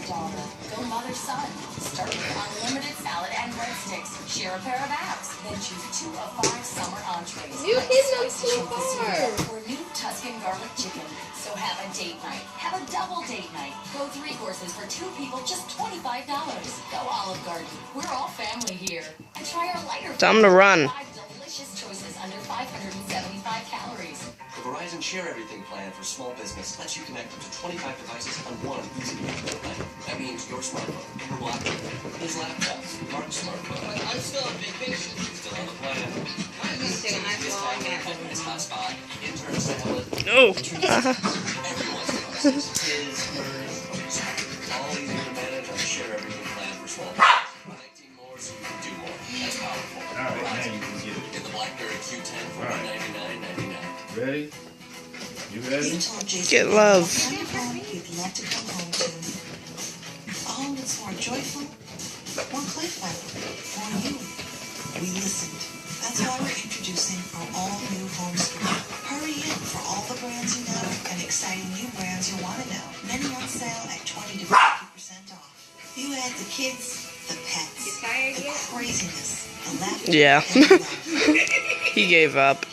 daughter. Go mother-son. Start with unlimited salad and breadsticks. Share a pair of apps. Then choose 2 of 5 summer entrees. You like hit them spicy so chicken far. or new Tuscan garlic chicken. So have a date night. Have a double date night. Go 3 courses for 2 people, just $25. Go Olive Garden. We're all family here. And try our lighter. Time to run. 5 delicious choices under 575 calories. The Verizon Share Everything plan for small business lets you connect up to 25 devices on one easy-to-use plan. That means your smartphone, your BlackBerry, his laptop, Mark's smartphone. But I'm still on vacation. Still on the plan. His hotspot, intern's tablet. No. Everyone's devices. His, hers, all easier to manage on the Share Everything plan for small business. Connecting more so you can do more. That's powerful. All right, now you can get it. Get the BlackBerry Q10 for $199.99. Ready? You ready? Get love. Kind of home you'd love to come home to. A home that's more joyful, more playful, more you. We listened. That's why we're introducing our all-new home store. Hurry in for all the brands you know and exciting new brands you want to know. Many on sale at 20 to 50% off. You add the kids, the pets, the craziness, the laughter. Yeah. and the love. He gave up.